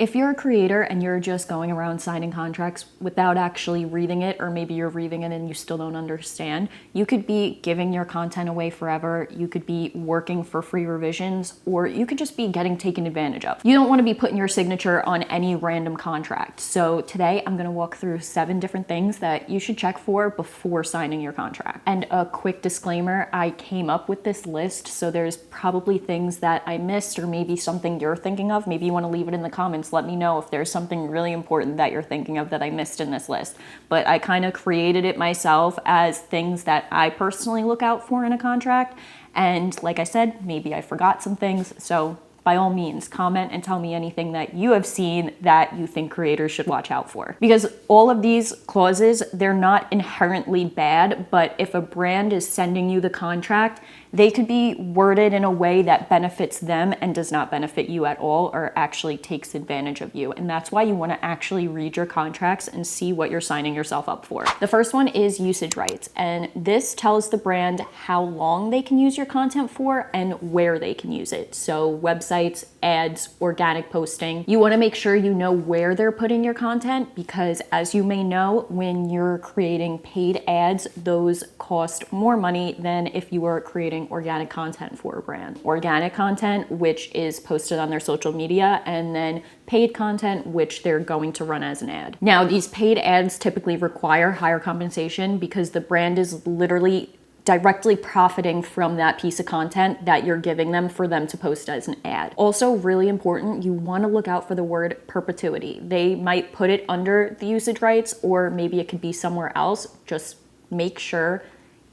If you're a creator and you're just going around signing contracts without actually reading it, or maybe you're reading it and you still don't understand, you could be giving your content away forever, you could be working for free revisions, or you could just be getting taken advantage of. You don't want to be putting your signature on any random contract. So today I'm going to walk through 7 different things that you should check for before signing your contract. And a quick disclaimer, I came up with this list, so there's probably things that I missed or maybe something you're thinking of. Maybe you want to leave it in the comments. Let me know if there's something really important that you're thinking of that I missed in this list. But I kind of created it myself as things that I personally look out for in a contract. And like I said, maybe I forgot some things. So by all means, comment and tell me anything that you have seen that you think creators should watch out for. Because all of these clauses, they're not inherently bad, but if a brand is sending you the contract, they could be worded in a way that benefits them and does not benefit you at all, or actually takes advantage of you. And that's why you want to actually read your contracts and see what you're signing yourself up for. The first one is usage rights, and this tells the brand how long they can use your content for and where they can use it. So websites, ads, organic posting. You want to make sure you know where they're putting your content, because as you may know, when you're creating paid ads, those cost more money than if you were creating organic content for a brand. Organic content, which is posted on their social media, and then paid content, which they're going to run as an ad. Now, these paid ads typically require higher compensation because the brand is literally directly profiting from that piece of content that you're giving them for them to post as an ad. Also, really important, you want to look out for the word perpetuity. They might put it under the usage rights, or maybe it could be somewhere else. Just make sure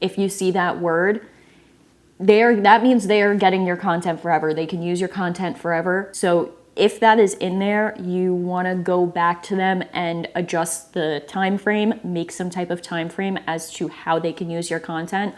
if you see that word, that means they are getting your content forever. They can use your content forever. So if that is in there, you want to go back to them and adjust the time frame, make some type of time frame as to how they can use your content,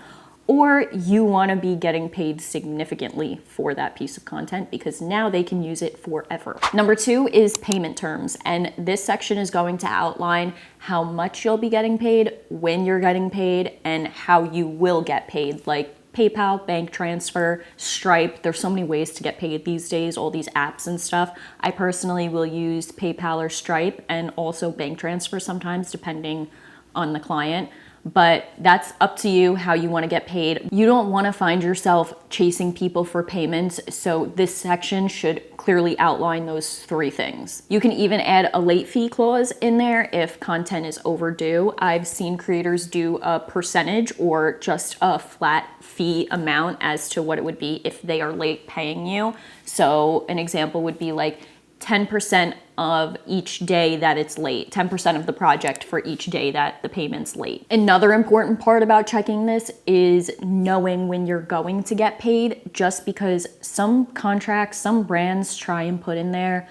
or you want to be getting paid significantly for that piece of content because now they can use it forever. Number 2 is payment terms, and this section is going to outline how much you'll be getting paid, when you're getting paid, and how you will get paid, like PayPal, bank transfer, Stripe. There's so many ways to get paid these days, all these apps and stuff. I personally will use PayPal or Stripe, and also bank transfer sometimes depending on the client. But that's up to you how you want to get paid. You don't want to find yourself chasing people for payments, so this section should clearly outline those 3 things. You can even add a late fee clause in there if content is overdue. I've seen creators do a percentage or just a flat fee amount as to what it would be if they are late paying you. So an example would be like 10% of each day that it's late, 10% of the project for each day that the payment's late. Another important part about checking this is knowing when you're going to get paid, just because some contracts, some brands try and put in there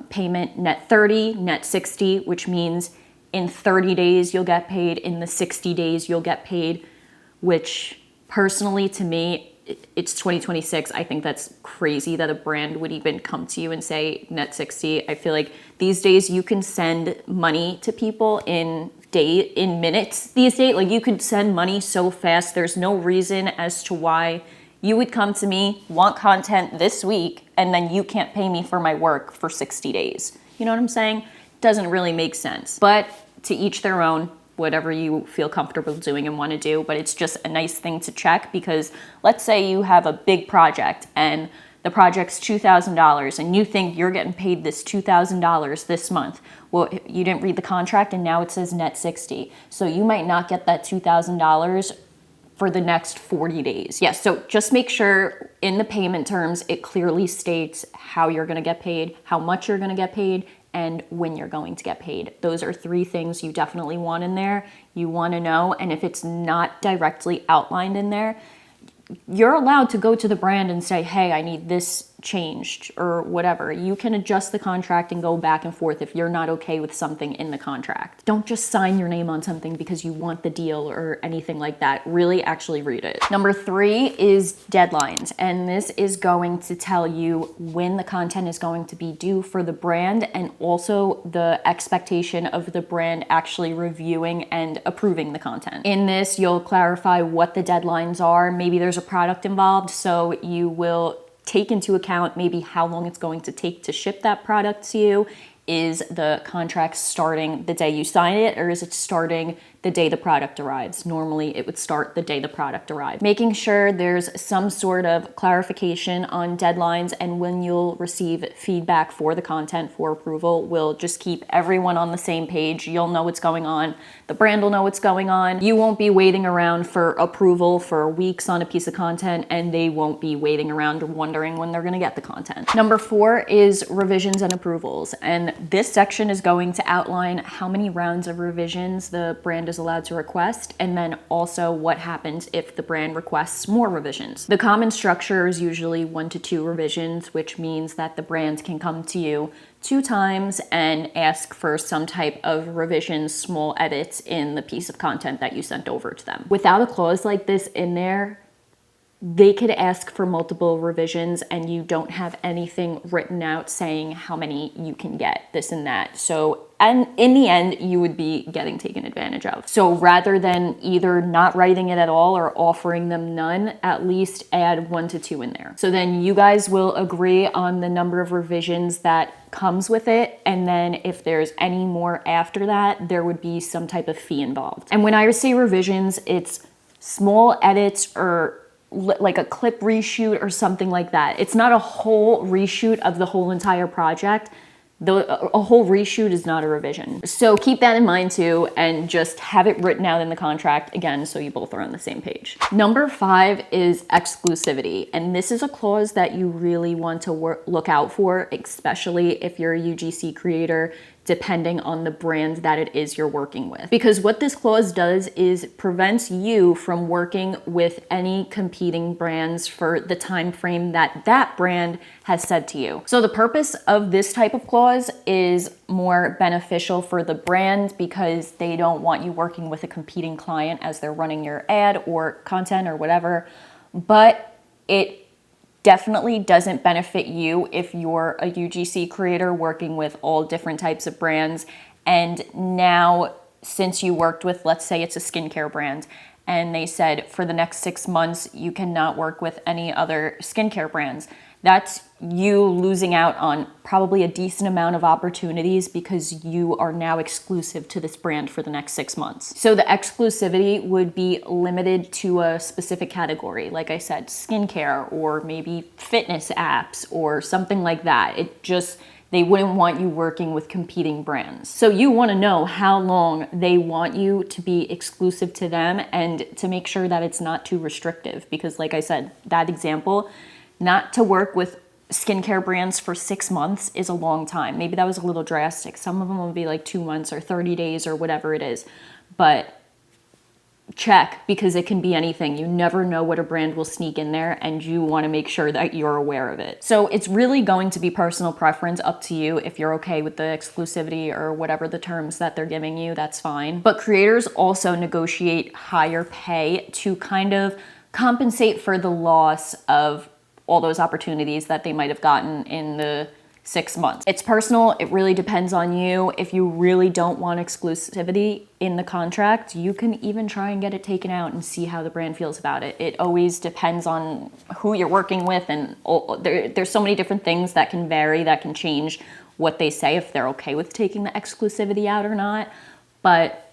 payment net 30, net 60, which means in 30 days you'll get paid, in the 60 days you'll get paid, which personally to me, it's 2026. I think that's crazy that a brand would even come to you and say net 60. I feel like these days you can send money to people in minutes these days. Like, you could send money so fast. There's no reason as to why you would come to me, want content this week, and then you can't pay me for my work for 60 days. You know what I'm saying? Doesn't really make sense. But to each their own. Whatever you feel comfortable doing and want to do, but it's just a nice thing to check, because let's say you have a big project and the project's $2,000 and you think you're getting paid this $2,000 this month. Well, you didn't read the contract and now it says net 60. So you might not get that $2,000 for the next 40 days. Yes, so just make sure in the payment terms, it clearly states how you're going to get paid, how much you're going to get paid, and when you're going to get paid. Those are 3 things you definitely want in there. You want to know, and if it's not directly outlined in there, you're allowed to go to the brand and say, hey, I need this changed or whatever. You can adjust the contract and go back and forth if you're not okay with something in the contract. Don't just sign your name on something because you want the deal or anything like that. Really actually read it. Number 3 is deadlines, and this is going to tell you when the content is going to be due for the brand, and also the expectation of the brand actually reviewing and approving the content. In this, you'll clarify what the deadlines are. Maybe there's a product involved, so you will take into account maybe how long it's going to take to ship that product to you. Is the contract starting the day you sign it, or is it starting the day the product arrives? Normally it would start the day the product arrives. Making sure there's some sort of clarification on deadlines and when you'll receive feedback for the content for approval will just keep everyone on the same page. You'll know what's going on. The brand will know what's going on. You won't be waiting around for approval for weeks on a piece of content, and they won't be waiting around wondering when they're gonna get the content. Number 4 is revisions and approvals. And this section is going to outline how many rounds of revisions the brand is allowed to request, and then also what happens if the brand requests more revisions. The common structure is usually 1 to 2 revisions, which means that the brand can come to you 2 times and ask for some type of revisions, small edits in the piece of content that you sent over to them. Without a clause like this in there, they could ask for multiple revisions and you don't have anything written out saying how many you can get, this and that. So, and in the end, you would be getting taken advantage of. So rather than either not writing it at all or offering them none, at least add 1 to 2 in there. So then you guys will agree on the number of revisions that comes with it. And then if there's any more after that, there would be some type of fee involved. And when I say revisions, it's small edits or like a clip reshoot or something like that. It's not a whole reshoot of the whole entire project. A whole reshoot is not a revision. So keep that in mind too, and just have it written out in the contract again so you both are on the same page. Number 5 is exclusivity. And this is a clause that you really want to look out for, especially if you're a UGC creator, depending on the brand that it is you're working with. Because what this clause does is prevents you from working with any competing brands for the time frame that that brand has said to you. So the purpose of this type of clause is more beneficial for the brand because they don't want you working with a competing client as they're running your ad or content or whatever, but it definitely doesn't benefit you if you're a UGC creator working with all different types of brands. And now, since you worked with, let's say it's a skincare brand, and they said for the next 6 months, you cannot work with any other skincare brands. That's you losing out on probably a decent amount of opportunities because you are now exclusive to this brand for the next 6 months. So the exclusivity would be limited to a specific category. Like I said, skincare or maybe fitness apps or something like that. They wouldn't want you working with competing brands. So you want to know how long they want you to be exclusive to them and to make sure that it's not too restrictive. Because like I said, that example, not to work with skincare brands for 6 months is a long time. Maybe that was a little drastic. Some of them will be like 2 months or 30 days or whatever it is. But check, because it can be anything. You never know what a brand will sneak in there, and you want to make sure that you're aware of it. So it's really going to be personal preference, up to you. If you're okay with the exclusivity or whatever the terms that they're giving you, that's fine. But creators also negotiate higher pay to kind of compensate for the loss of all those opportunities that they might have gotten in the 6 months. It's personal. It really depends on you. If you really don't want exclusivity in the contract, you can even try and get it taken out and see how the brand feels about it. It always depends on who you're working with, and there's so many different things that can vary, that can change what they say, if they're okay with taking the exclusivity out or not. But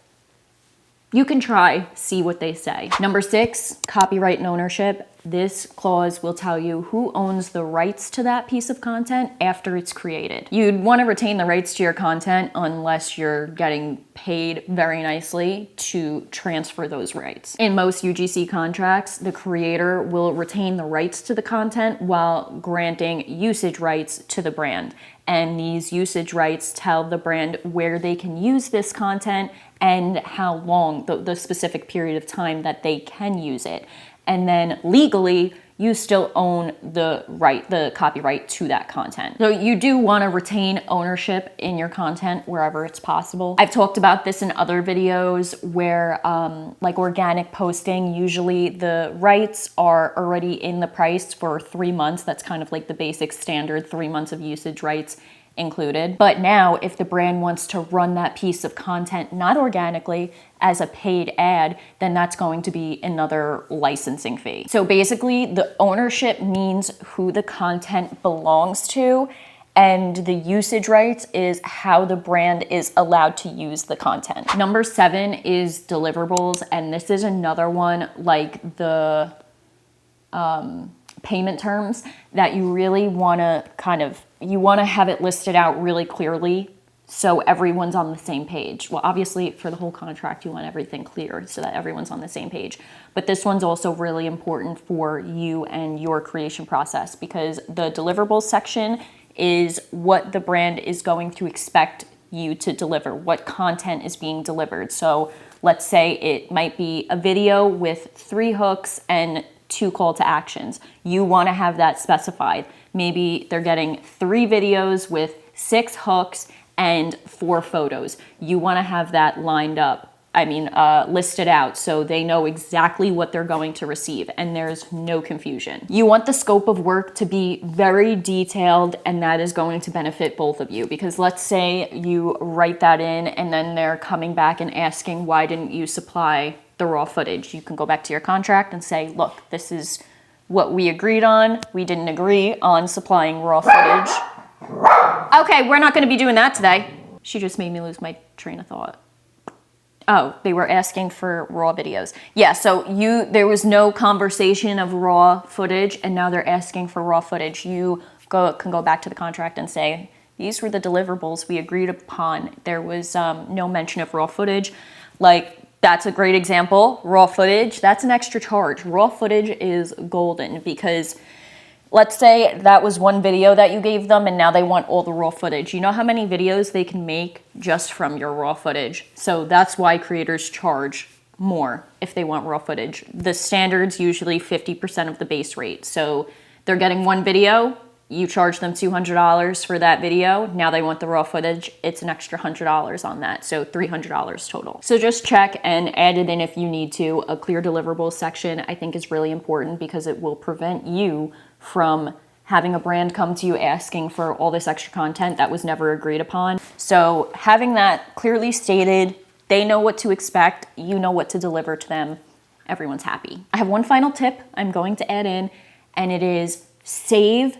you can try, see what they say. Number 6, copyright and ownership. This clause will tell you who owns the rights to that piece of content after it's created. You'd want to retain the rights to your content unless you're getting paid very nicely to transfer those rights. In most UGC contracts, the creator will retain the rights to the content while granting usage rights to the brand. And these usage rights tell the brand where they can use this content and how long, the specific period of time that they can use it. And then legally, you still own the copyright to that content. So you do want to retain ownership in your content wherever it's possible. I've talked about this in other videos where like organic posting, usually the rights are already in the price for 3 months. That's kind of like the basic standard 3 months of usage rights included. But now if the brand wants to run that piece of content, not organically, as a paid ad, then that's going to be another licensing fee. So basically the ownership means who the content belongs to, and the usage rights is how the brand is allowed to use the content. Number 7 is deliverables, and this is another one like the payment terms that you really want to you want to have it listed out really clearly so everyone's on the same page. Well, obviously for the whole contract, you want everything clear so that everyone's on the same page. But this one's also really important for you and your creation process, because the deliverables section is what the brand is going to expect you to deliver, what content is being delivered. So let's say it might be a video with 3 hooks and 2 call to actions. You want to have that specified. Maybe they're getting 3 videos with 6 hooks and 4 photos. You want to have that lined up, listed out so they know exactly what they're going to receive and there's no confusion. You want the scope of work to be very detailed, and that is going to benefit both of you, because let's say you write that in and then they're coming back and asking, why didn't you supply the raw footage? You can go back to your contract and say, look, this is what we agreed on. We didn't agree on supplying raw footage. Okay, we're not going to be doing that today. She just made me lose my train of thought. Oh, they were asking for raw videos. Yeah, so there was no conversation of raw footage, and now they're asking for raw footage. You can go back to the contract and say, these were the deliverables we agreed upon. There was no mention of raw footage. Like, that's a great example. Raw footage, that's an extra charge. Raw footage is golden, because let's say that was one video that you gave them and now they want all the raw footage. You know how many videos they can make just from your raw footage? So that's why creators charge more if they want raw footage. The standard's usually 50% of the base rate. So they're getting one video, you charge them $200 for that video. Now they want the raw footage, it's an extra $100 on that. So $300 total. So just check and add it in if you need to. A clear deliverables section I think is really important, because it will prevent you from having a brand come to you asking for all this extra content that was never agreed upon. So having that clearly stated, they know what to expect, you know what to deliver to them, everyone's happy. I have one final tip I'm going to add in, and it is save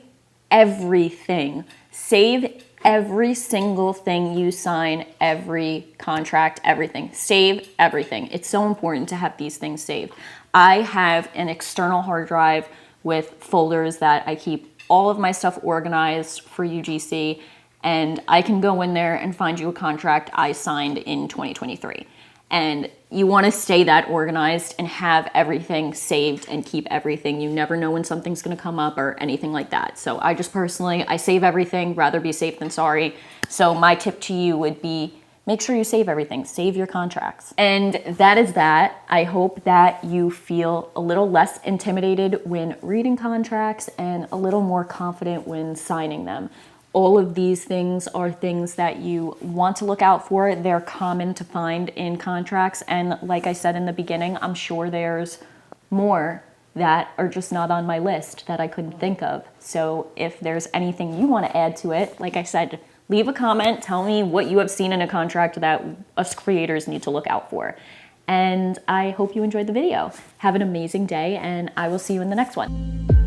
everything. Save every single thing you sign, every contract, everything. Save everything. It's so important to have these things saved. I have an external hard drive with folders that I keep all of my stuff organized for UGC, and I can go in there and find you a contract I signed in 2023. And you want to stay that organized and have everything saved and keep everything. You never know when something's going to come up or anything like that. So I just personally, I save everything, rather be safe than sorry. So my tip to you would be, make sure you save everything, save your contracts. And that is that. I hope that you feel a little less intimidated when reading contracts and a little more confident when signing them. All of these things are things that you want to look out for. They're common to find in contracts. And like I said in the beginning, I'm sure there's more that are just not on my list that I couldn't think of. So if there's anything you want to add to it, like I said, leave a comment, tell me what you have seen in a contract that us creators need to look out for. And I hope you enjoyed the video. Have an amazing day, and I will see you in the next one.